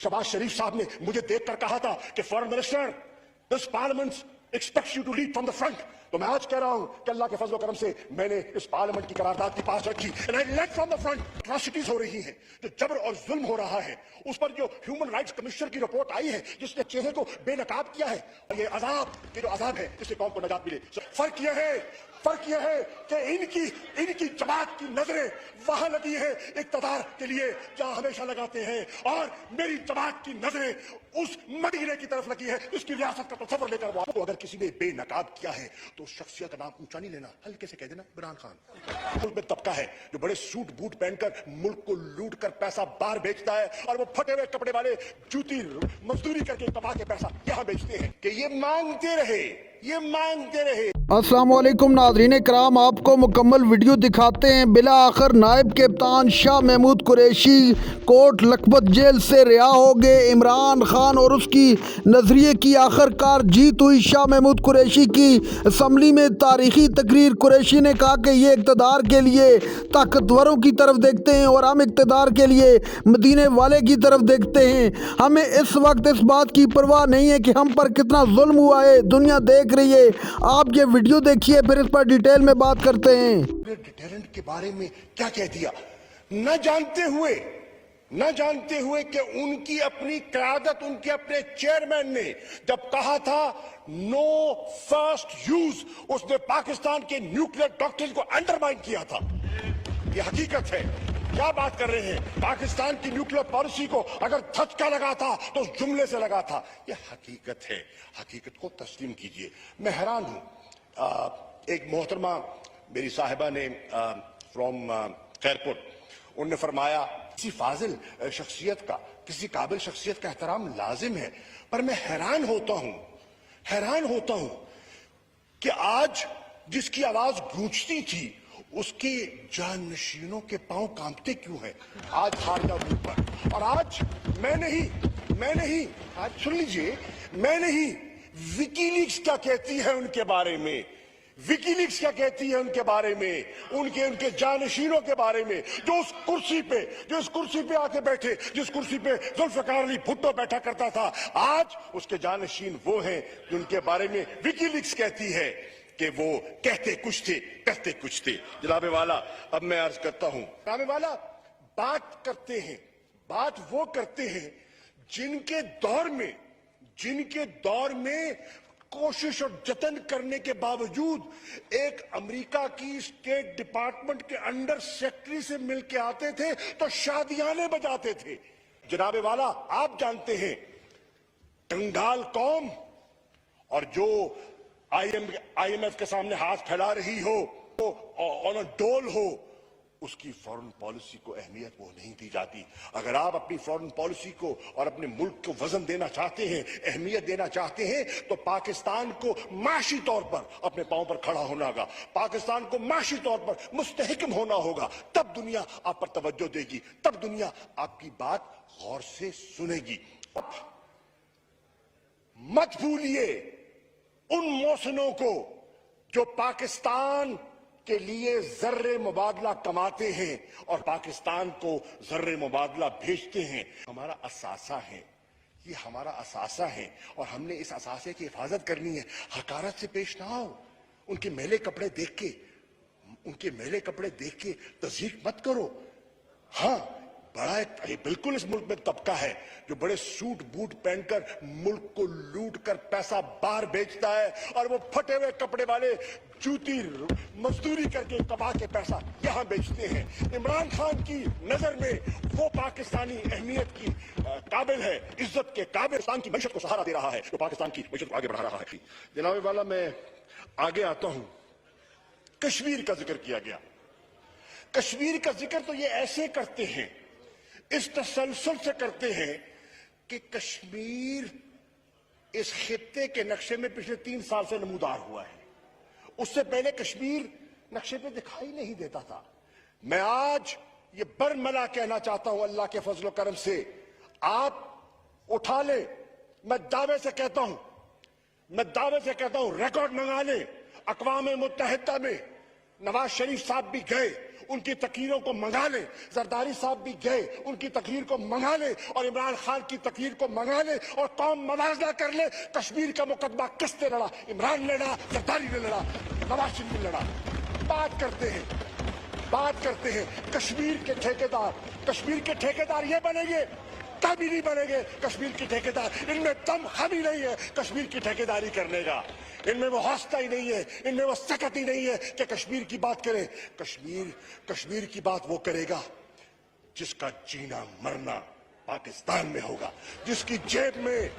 शहबाज शरीफ साहब ने मुझे देखकर कहा था कि foreign minister, this parliament expects you to lead from the front. तो मैं आज कह रहा हूं कि अल्लाह के फजल करम से मैंने इस पार्लियामेंट की करारदाद की पास रखी and I led from the front. Atrocities हो रही हैं, जो जबर और जुल्म हो रहा है, उस पर जो ह्यूमन राइट्स कमिश्नर की रिपोर्ट आई है जिसने चेहरे को बेनकाब किया है, ये जो अजाब है इससे कौम को नजात मिले। फर्क यह है कि इनकी जमात की नजरें वहां लगी है इक्तदार के लिए जहां हमेशा लगाते हैं, और मेरी जमात की नजरें उस मदीने की तरफ लगी है जिसकी रियासत का तस्वर लेकर वो अगर किसी ने बेनकाब किया है तो शख्सियत का नाम ऊंचा नहीं लेना, हल्के से कह देना इमरान खान। मुल्क में तबका है जो बड़े सूट बूट पहनकर मुल्क को लूट कर पैसा बाहर बेचता है, और वो फटे हुए कपड़े वाले जूती मजदूरी करके कमा के पैसा यहां बेचते हैं कि ये मांगते रहे। अस्सलाम वालेकुम नाज़रीन कराम, आपको मुकम्मल वीडियो दिखाते हैं। बिला आखिर नायब कप्तान शाह महमूद कुरैशी कोट लखपत जेल से रिहा हो गए। इमरान खान और उसकी नजरिए की आखिरकार जीत हुई। शाह महमूद कुरैशी की असम्बली में तारीखी तकरीर। कुरैशी ने कहा कि ये इक़्तिदार के लिए ताकतवरों की तरफ देखते हैं और हम इक़्तिदार के लिए मदीने वाले की तरफ देखते हैं। हमें इस वक्त इस बात की परवाह नहीं है कि हम पर कितना जुल्म हुआ है, दुनिया देख रही है। आप ये वीडियो देखिए, फिर इस पर डिटेल में बात करते हैं। डिटेरेंट के बारे में क्या कह दिया, न जानते हुए कि उनकी अपनी क़यादत, उनके अपने चेयरमैन ने जब कहा था नो फर्स्ट यूज, उसने पाकिस्तान के न्यूक्लियर डॉक्ट्रिन को अंडरमाइन किया था। ये हकीकत है। क्या बात कर रहे हैं? पाकिस्तान की न्यूक्लियर पॉलिसी को अगर धक्का लगा था तो उस जुमले से लगा था। यह हकीकत है, हकीकत को तस्लीम कीजिए। मैं हैरान हूं। एक मोहतरमा मेरी साहिबा ने फ्रॉम खैरपुर, उनने फरमाया किसी फाजिल शख्सियत का, किसी काबिल शख्सियत का एहतराम लाजिम है, पर मैं हैरान होता हूं कि आज जिसकी आवाज गूंजती थी उसके जाननशीनों के पांव कांपते क्यों हैं? आज हार जा मुंह पर। और आज मैं नहीं, आज सुन लीजिए, मैं नहीं, विकीलीक्स क्या कहती है उनके बारे में, उनके जानशीनों के बारे में, जो इस कुर्सी पे आके बैठे, जिस कुर्सी पे जुल्फ़िकार अली भुट्टो बैठा करता था, आज उसके जानशीन वो हैं जिनके बारे में विकीलीक्स कहती है कि वो कहते कुछ थे, करते कुछ थे। जनाबे वाला, अब मैं अर्ज करता हूं, जनाबे वाला, बात वो करते हैं जिनके दौर में कोशिश और जतन करने के बावजूद एक अमेरिका की स्टेट डिपार्टमेंट के अंडर सेक्रेटरी से मिलके आते थे तो शादियाने बजाते थे। जनाबे वाला, आप जानते हैं कंगाल कौम और जो IMF के सामने हाथ फैला रही हो, ऑन अ डोल हो, उसकी फॉरेन पॉलिसी को अहमियत वो नहीं दी जाती। अगर आप अपनी फॉरेन पॉलिसी को और अपने मुल्क को वजन देना चाहते हैं, अहमियत देना चाहते हैं, तो पाकिस्तान को माशी तौर पर अपने पांव पर खड़ा होना होगा, पाकिस्तान को माशी तौर पर मुस्तहकम होना होगा। तब दुनिया आप पर तवज्जो देगी, तब दुनिया आपकी बात गौर से सुनेगी। मत भूलिए उन मौसनों को जो पाकिस्तान के लिए जर्रे मुबादला कमाते हैं और पाकिस्तान को जर्रे मुबादला भेजते हैं। हमारा असासा है, ये हमारा असासा है और हमने इस असासे की हिफाजत करनी है। हकारत से पेश ना आओ। उनके मैले कपड़े देख के तज़हीक मत करो। हाँ, बिल्कुल इस मुल्क में तबका है जो बड़े सूट बूट पहनकर मुल्क को लूट कर पैसा बाहर बेचता है, और वो फटे हुए कपड़े वाले जूती मजदूरी करके कमा के पैसा यहां बेचते हैं। इमरान खान की नजर में वो पाकिस्तानी अहमियत की काबिल है, इज्जत के काबिल, पाकिस्तान की मैशत को सहारा दे रहा है, जो पाकिस्तान की मैशत को आगे बढ़ा रहा है। जनाबे वाला, मैं आगे आता हूं। कश्मीर का जिक्र किया गया। कश्मीर का जिक्र तो ये ऐसे करते हैं, इस तसलसल से करते हैं कि कश्मीर इस खित्ते के नक्शे में पिछले 3 साल से नमूदार हुआ है। उससे पहले कश्मीर नक्शे पे दिखाई नहीं देता था। मैं आज ये बरमला कहना चाहता हूं, अल्लाह के फजल करम से आप उठा ले। मैं दावे से कहता हूं, रिकॉर्ड मंगा ले। अक़वाम मुत्तहिदा में नवाज शरीफ साहब भी गए, उनकी तकरीरों को मंगा लें, जरदारी साहब भी गए, उनकी तकरीर को मंगा लें और इमरान खान की तकरीर को मंगा लें और कौम मवाजना कर ले। कश्मीर का मुकदमा किसने लड़ा? इमरान ने लड़ा, जरदारी ने लड़ा, नवाज शरीफ ने लड़ा। बात करते हैं कश्मीर के ठेकेदार ये बनेंगे, कभी नहीं बनेंगे कश्मीर के ठेकेदार। इनमें दम हम ही नहीं है कश्मीर की ठेकेदारी करने का, इनमें वो हौसला ही नहीं है, इनमें वो सकत ही नहीं है कि कश्मीर की बात करें। कश्मीर की बात वो करेगा जिसका जीना मरना पाकिस्तान में होगा, जिसकी जेब में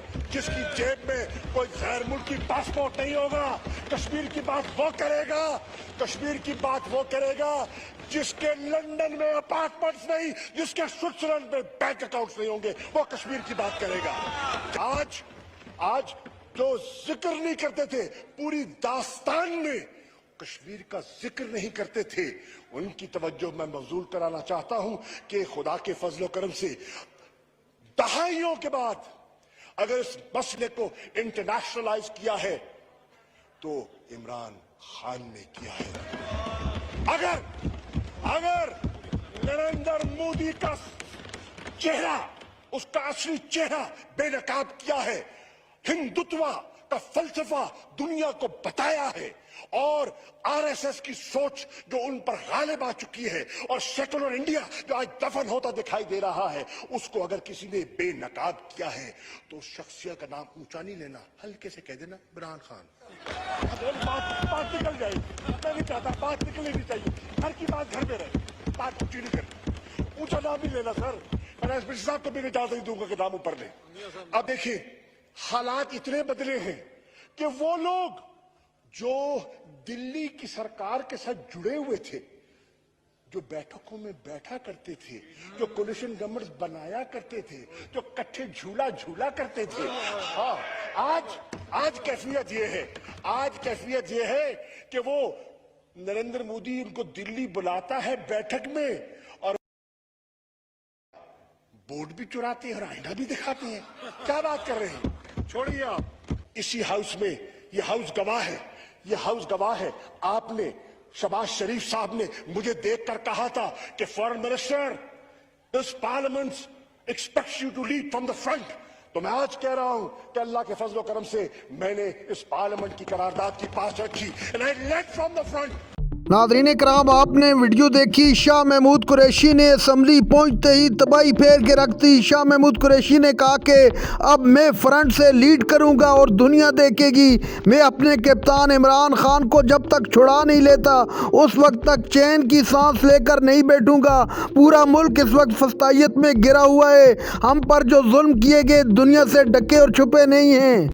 कोई गैर मुल्की पासपोर्ट नहीं होगा। कश्मीर की बात वो करेगा जिसके लंदन में अपार्टमेंट्स नहीं, जिसके स्विट्जरलैंड में बैंक अकाउंट्स नहीं होंगे, वो कश्मीर की बात करेगा। आज जो जिक्र नहीं करते थे, पूरी दास्तान में कश्मीर का जिक्र नहीं करते थे, उनकी तवज्जो मैं मबजूल कराना चाहता हूं कि खुदा के फजल करम से दहाइयों के बाद अगर इस मसले को इंटरनेशनलाइज किया है तो इमरान खान ने किया है। अगर नरेंद्र मोदी का चेहरा, उसका असली चेहरा बेनकाब किया है, हिंदुत्व का फलसफा दुनिया को बताया है और आरएसएस की सोच जो उन पर गालिब आ चुकी है और सेकुलर इंडिया जो आज दफन होता दिखाई दे रहा है, उसको अगर किसी ने बेनकाब किया है तो शख्सियत का नाम ऊंचा नहीं लेना, हल्के से कह देना इमरान खान। बात निकल जाएगी, मैं नहीं चाहता बात निकलनी नहीं चाहिए, घर की बात घर में रहे, बात ऊंची नहीं करनी, ऊंचा नाम नहीं लेना सर। मैं एसपी साहब को भी इजाजत नहीं दूंगा कि नाम ऊपर ले। अब देखिए हालात इतने बदले हैं कि वो लोग जो दिल्ली की सरकार के साथ जुड़े हुए थे, जो बैठकों में बैठा करते थे, जो कोलिशन गवर्नमेंट बनाया करते थे, जो कट्ठे झूला करते थे, हाँ आज कैफियत ये है कि वो नरेंद्र मोदी उनको दिल्ली बुलाता है बैठक में और बोर्ड भी चुराते हैं और आईना भी दिखाते हैं। क्या बात कर रहे हैं? छोड़िए आप, इसी हाउस में ये हाउस गवाह है। आपने शहबाज शरीफ साहब ने मुझे देखकर कहा था कि foreign minister, this parliament expects you to lead from the front. तो मैं आज कह रहा हूं कि अल्लाह के फजल करम से मैंने इस पार्लियामेंट की करारदाद की पास रखी and I led from the front. नाज़रीन कराम, आपने वीडियो देखी। शाह महमूद कुरैशी ने असम्बली पहुंचते ही तबाही फेर के रख दी। शाह महमूद कुरैशी ने कहा कि अब मैं फ्रंट से लीड करूंगा और दुनिया देखेगी। मैं अपने कप्तान इमरान खान को जब तक छुड़ा नहीं लेता उस वक्त तक चैन की सांस लेकर नहीं बैठूंगा। पूरा मुल्क इस वक्त फस्तायत में गिरा हुआ है। हम पर जो जुल्म किए गए दुनिया से ढके और छुपे नहीं हैं।